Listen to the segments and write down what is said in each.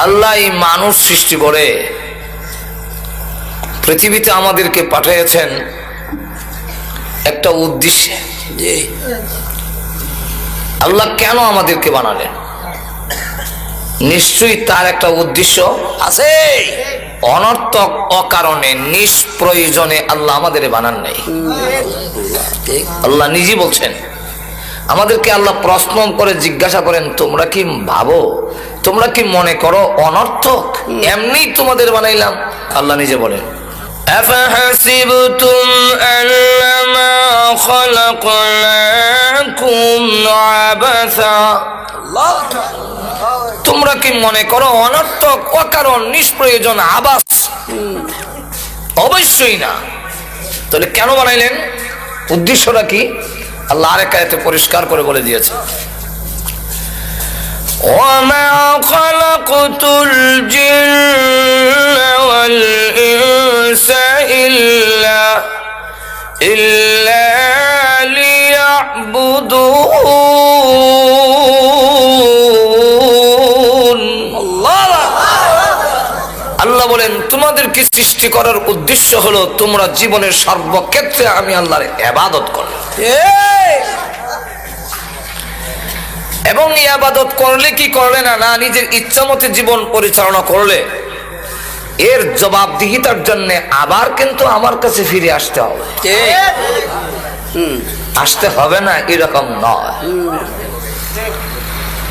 আল্লাহ এই মানুষ সৃষ্টি করে পৃথিবীতে আমাদেরকে পাঠিয়েছেন একটা উদ্দেশ্যে। আল্লাহ কেন আমাদেরকে বানালেন? নিশ্চয়ই তার একটা উদ্দেশ্য আছে। অনর্থক অকারণে নিষ্প্রয়োজনে আল্লাহ আমাদের বানান নাই। আল্লাহ নিজে বলছেন, আমাদেরকে আল্লাহ প্রশ্ন করে জিজ্ঞাসা করেন, তোমরা কি ভাবো, তোমরা কি মনে করো অনর্থক এমনি তোমাদের বানাইলাম? আল্লাহ নিজে বলেন, আফাহাসিবতুম আন্নামা খালাকনাকুম আবাসা। তোমরা কি মনে করো অনর্থক অকারণ নিষ্প্রয়োজন আবাস? অবশ্যই না। তাহলে কেন বানাইলেন? উদ্দেশ্যটা কি? আল্লাহ আরেক আয়াতে পরিষ্কার করে বলে দিয়েছে, ওয়ামা খালাকতুল জিন্না ওয়াল ইনসা ইল্লা লিয়াবুদুন। আল্লাহ বলেন, তোমাদেরকে সৃষ্টি করার উদ্দেশ্য হলো তোমরা জীবনের সর্বক্ষেত্রে আমি আল্লাহর ইবাদত করো। এবং ইবাদত করলে কি করলে না, না নিজের ইচ্ছা মতে জীবন পরিচালনা করলে এর জবাবদিহিতার জন্য আবার কিন্তু আমার কাছে ফিরে আসতে হবে। আসতে হবে না এরকম নয়।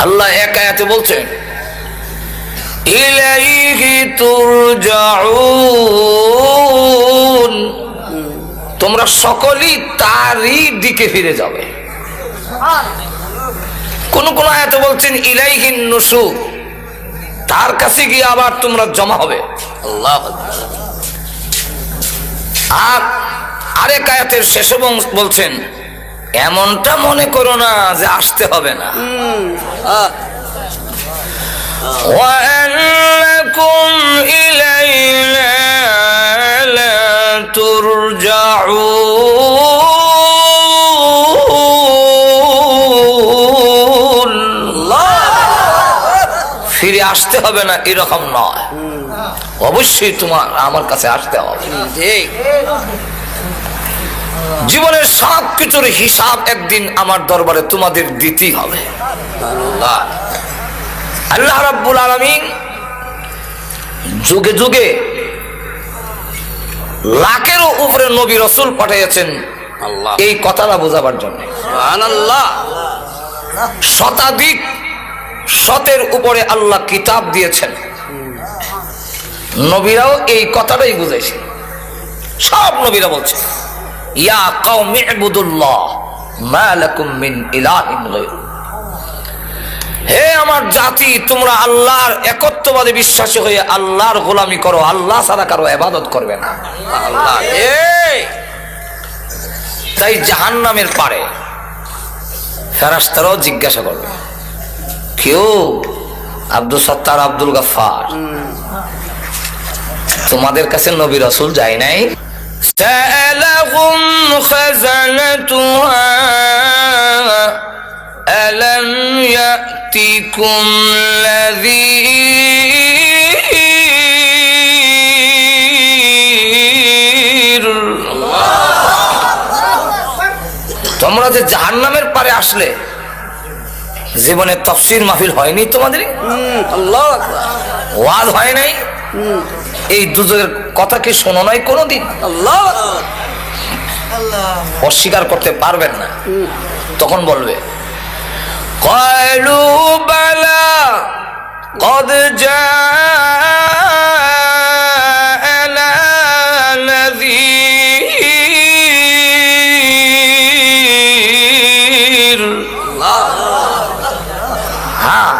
আল্লাহ এক আয়াতে বলছেন, ইলাইহি তুরজাউন। তোমরা সকলেই তারই দিকে ফিরে যাবে। কোন কোন আয়াতে বলছেন ইলাইহিন নুশুর, তার কাছে গিয়ে আবার তোমরা জমা হবে। আল্লাহু আকবার। আর আরেক আয়াতের শেষে বলছেন, এমনটা মনে করো না যে আসতে হবে না। وأنكم إلينا لا ترجعون। ফিরে আসতে হবে না এরকম নয়, অবশ্যই তোমার আমার কাছে আসতে হবে। জীবনের সব কিছুর হিসাব একদিন আমার দরবারে তোমাদের দিতেই হবে। আল্লাহ রাব্বুল আলামিন যুগে যুগে লাখেরও উপরে নবী রাসূল পাঠিয়েছেন এই কথাটা বোঝাবার জন্য। সুবহানাল্লাহ। শতাধিক শতের উপরে আল্লাহ কিতাব দিয়েছেন, নবীরাও এই কথাটাই বুঝাইছে। সব নবীরা বলছে, ইয়া কওমি ইবুদুল্লাহ মা লাকুম মিন ইলাহিন গায়রু। হে আমার জাতি, তোমরা আল্লাহর একত্ববাদে বিশ্বাসী হয়ে আল্লাহর গোলামি করো, আল্লাহ ছাড়া কারো ইবাদত করবে না। আল্লাহ। তাই জাহান্নামের পারে ফেরেশতারাও জিজ্ঞাসা করবে, কেউ আব্দুল সত্তার, আব্দুল গাফফার, তোমাদের কাছে নবী রাসূল যায় নাই? সাআলাহুম খাযানাতুহা আলাম ইয়াতিকুম নাযীর। তোমরা যে জাহান্নামের পারে আসলে, জীবনে তাফসীর মাহফিল হয়নি তোমাদের? আল্লাহু আকবার। ওয়াজ হয় নাই? এই দুজকের কথা কি শোনো নাই কোনোদিন? আল্লাহু আকবার। অস্বীকার করতে পারবেন না। তখন বলবে, ক্বালু বালা ক্বাদ জাআনা নাযীর। হ্যাঁ,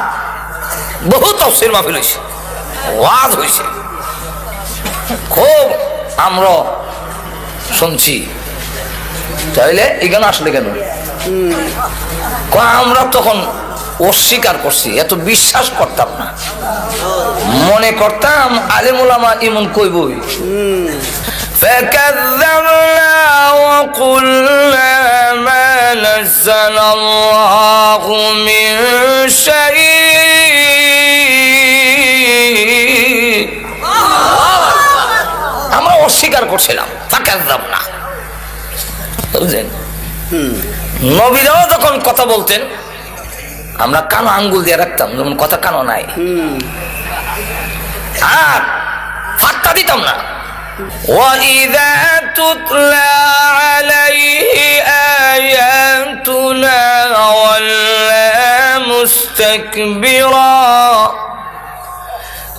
বহু তাফসীর মাহফিল হয়েছে, ওয়াজ হয়েছে, খুব আমরা শুনছি। তাইলে এখানে আসলে কেন? আমরা তখন অস্বীকার করছি, এত বিশ্বাস করতাম না, মনে করতাম আলেম ওলামা ইমন কইবই। فكذبنا وقلنا ما نزل الله من شيء অস্বীকার করছিলাম, ফাকাযযাবনা। বুঝলেন, নবীরাও যখন কথা বলতেন আমরা কানো আঙ্গুল দিয়ে রাখতাম, যেমন কথা কানো নাই, আর ফাক্কা দিতাম না। وَإِذَا تُتْلَى عَلَيْهِ آيَاتُنَا وَلَّى مُسْتَكْبِرًا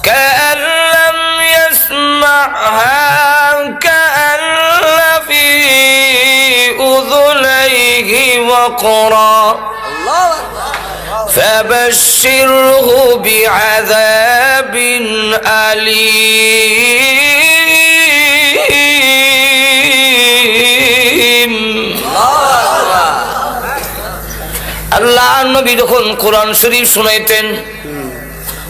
كَأَن لَّمْ يَسْمَعْهَا كَأَنَّ فِي أُذُنَيْهِ وَقْرًا فَبَشِّرْهُ بِعَذَابٍ أَلِيمٍ। আল্লাহ নবী যখন কোরআন শরীফ শুনাইতেন,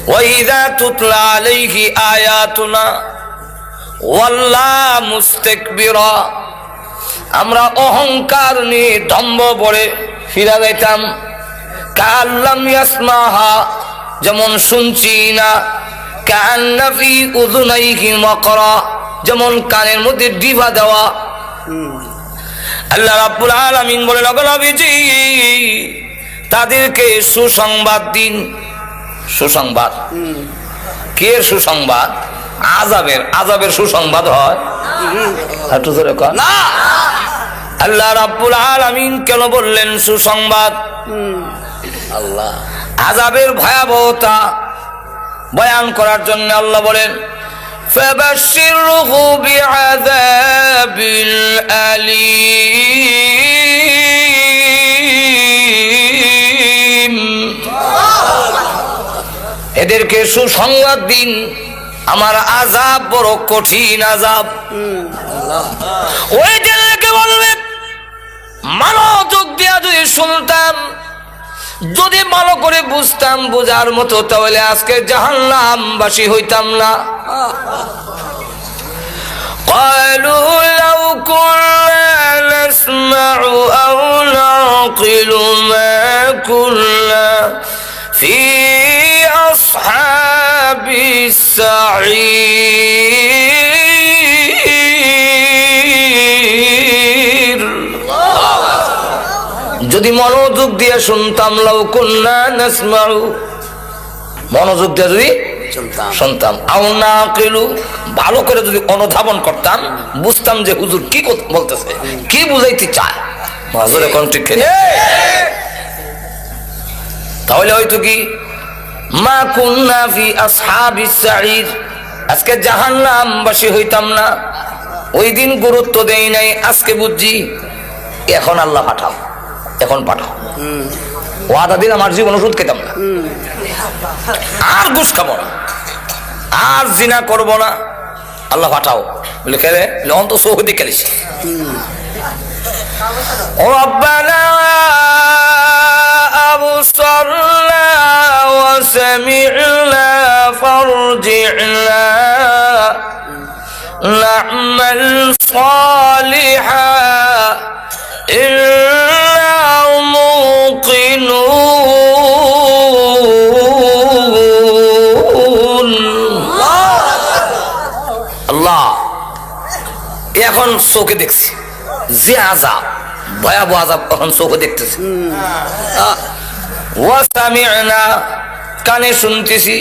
ওয়াইযা তুতলা আলাইহি আয়াতুনা ওয়াল্লা মুস্তাকবিরা, আমরা অহংকার নিয়ে দম্ভ ভরে ফিরা যাইতাম। কাল্লাম ইয়াসমাহা, যেমন শুনছি না। কান্না ফি উযুনাইহি ওয়াকরা, যেমন কানের মধ্যে ডিভা দেওয়া। আল্লাহ রাব্বুল আলামিন বলেন, ওগো নবীজি তাদেরকে সুসংবাদ দিন। সুসংবাদ কে? সুসংবাদ আযাবের। আযাবের সুসংবাদ হয় একটু জোরে কর না। আল্লাহ রাব্বুল আলামিন কেন বললেন সুসংবাদ? আল্লাহ আযাবের ভয়াবহতা বয়ান করার জন্য আল্লাহ বলেন, ফাবাশশিরহু বিআযাবিল আলীম, এদেরকে সুসংবাদ দিন, আমার আযাব বড় কঠিন আযাব। ওই দিনকে বলবে মনোযোগ দিয়া যদি শুনতাম, যদি ভালো করে বুঝতাম, বোঝার মতো, তাহলে আজকে জাহান্নামবাসী হইতাম না। قالوا لو كنا نسمع أو نعقل ما كنا في أصحاب السعير। যদি মনোযোগ দিয়ে শুনতাম, লাউ কুন্না নাসমাউ, মনোযোগ দিয়ে যদি শুনতাম, আও নাকিলু, ভালো করে যদি অনুধাবন করতাম, বুঝতাম যে হুজুর কি বলতেছে, কি বুঝাইতে চায়, হুজুর এখন ঠিক তাহলে হয়তো কি মা কুন্না ফি আসহাবিস সাঈর, আজকে জাহান্নামবাসী হইতাম না। ওই দিন গুরুত্ব দেই নাই, আজকে বুঝছি। এখন আল্লাহ পাঠাও, এখন পাঠাও। ওয়াদা দিন আমার জীবন ওষুধ খেতাম না, আর ঘুষ খাবো না, আর জিনা করবো না। আল্লাহ পাঠাও বলে খেলে অন্ত সৌদি খেলিস। রব্বানা আবসারনা ওয়া সামি'না ফারজি'না না'মাল সালিহান ইন্না মুকিনুন। আল্লাহ এখন চোখে দেখছি যে আযাব, ভয়াবহ আযাব, এখন চোখে দেখতেছি। ওয়া সামি'না, কানে শুনতেছি।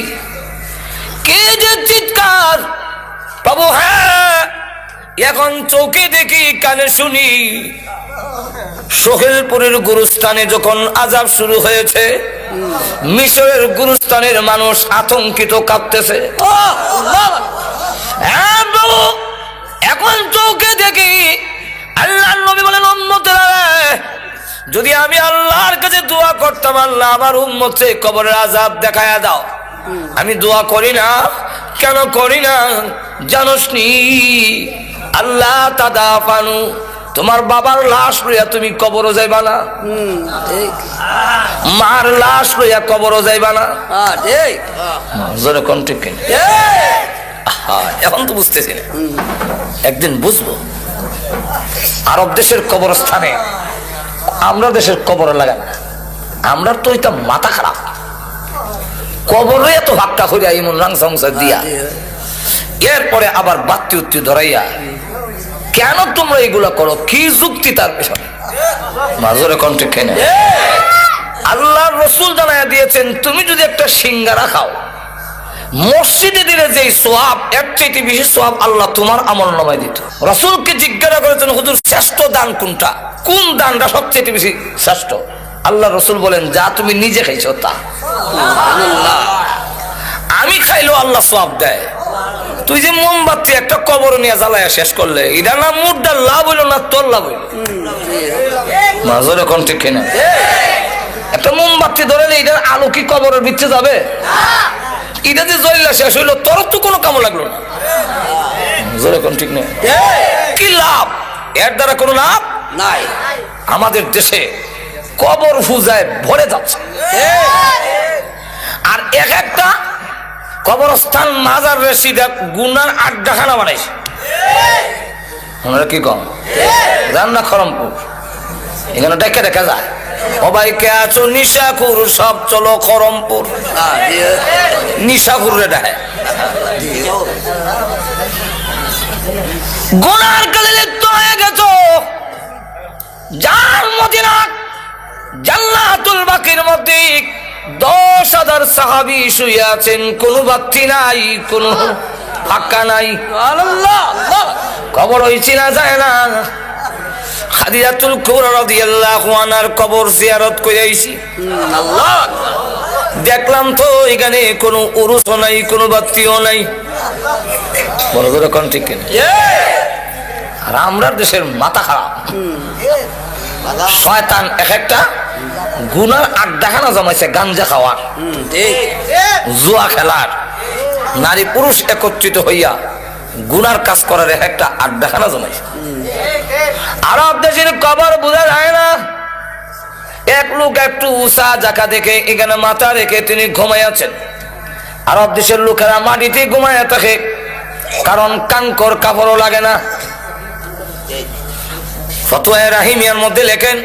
কে যে চিৎকার প্রভু, হ্যাঁ এখন চোখে দেখি, কানে শুনি। সোহেলপুরের গুরুস্থানে যখন আযাব শুরু হয়েছে, মিশরের গুরুস্থানের মানুষ আতঙ্কিত, কাঁপতেছে। হ্যাঁ প্রভু, এখন চোখে দেখি। আল্লাহর নবী বলেন, উম্মতেরা, যদি আমি আল্লাহর কাছে দোয়া করতাম, আল্লাহ আমার উম্মতকে কবরের আযাব দেখায়া দাও, আমি দোয়া করি না। কেন করি না জানোস নি? আল্লাহ তাদাফানু, তোমার বাবার লাশ লইয়া তুমি কবরও যাইবা না, মার লাশ লইয়া কবরও যাইবা না। জোরে কোন ঠিক কিনা? এখন তো বুঝতেছি না, একদিন বুঝবো। আরব দেশের কবরস্থানে আমরা দেশের কবর লাগান, আমরা তো এটা মাথা খারাপ। কবরে এত ভাগটা করিয়া ইমন রাংসা দিয়া এরপরে আবার বাত্তি উত্তি ধরাইয়া কেন তোমরা এগুলা করো, কি যুক্তি তার পেছনে? মাজরে কণ্ঠে কেন? আল্লাহর রাসূল জানায়া দিয়েছেন, তুমি যদি একটা সিঙ্গারা খাও, মসজিদে দিলে যে সোয়াব, এর চাইতে বেশি সোয়াব আল্লাহ তোমার আমলনামায় দিত। রাসূলকে জিজ্ঞাসা করেছেন, হুজুর শ্রেষ্ঠ দান কোনটা, কোন দানটা সবচেয়ে বেশি শ্রেষ্ঠ? আল্লাহ রাসূল বলেন, যা তুমি নিজে খাইছো তা। আমি খাইলেও আল্লাহ সোয়াব দেয়। তুই যে মোমবাতি একটা কবর নিয়ে জ্বালায়া শেষ করলে, এটা না মুডটা লাভ হইল না তোর লাভ হইল? মাজরে কোন ঠিক কিনা? একটা মোমবাতি ধরে এটার আলো কি কবরের ভিতরে যাবে? এটা যে জ্বললা শেষ হইলো, তোর তো কোনো কামো লাগলো না। মাজরে কোন ঠিক নেই? কি লাভ? এর দ্বারা কোনো লাভ নাই। আমাদের দেশে কবর পূজায় ভরে যাচ্ছে, আর এক একটা কবরস্থান মাজার রেসিডা গুনার আড্ডাখানা বানাইছে। আমরা কি কম জান না? খরমপুর এখানে দেখা দেখা যায়, সবাইকে আছো নিশাখুর, সব চলো খরমপুর। নিশাখুর রে ডাহে গুনার কাজে লিপ্ত হয়ে গেছ। যার মদিনা জান্নাতুল বাকির মধ্যে 10,000 সাহাবী শুয়ে আছেন, কোনো বাতি নাই, কোনো পাক্কা নাই, কবর হইছে না যায় না। খাদিজাতুল কুবরা রাদিয়াল্লাহু আনহার কবর জিয়ারত করে আইছি। আল্লাহ, দেখলাম তো এখানে কোনো উরুসও নাই, কোনো বাতিও নাই। বড় করে কোন ঠিক কিনা? আর আমরা দেশের মাথা খারাপ, শয়তান এক একটা গুনার আড্ডাখানা জমাইছে, গাঞ্জা খাওয়ার, জুয়া খেলার, নারী পুরুষ একত্রিত হইয়া গুনার কাজ করার এক একটা আড্ডাখানা জমাইছে। আরব দেশের কবর বোঝা যায় না। এক লোক একটু উঁচা জায়গা দেখে এখানে মাথা রেখে তিনি ঘুমাইয়াছেন। আরব দেশের লোকেরা মাটিতে ঘুমাইয়া থাকে, কারণ কাঙ্কর কাপড়ও লাগে না। ফতোয়া রাহিমিয়ার মধ্যে লেখেন,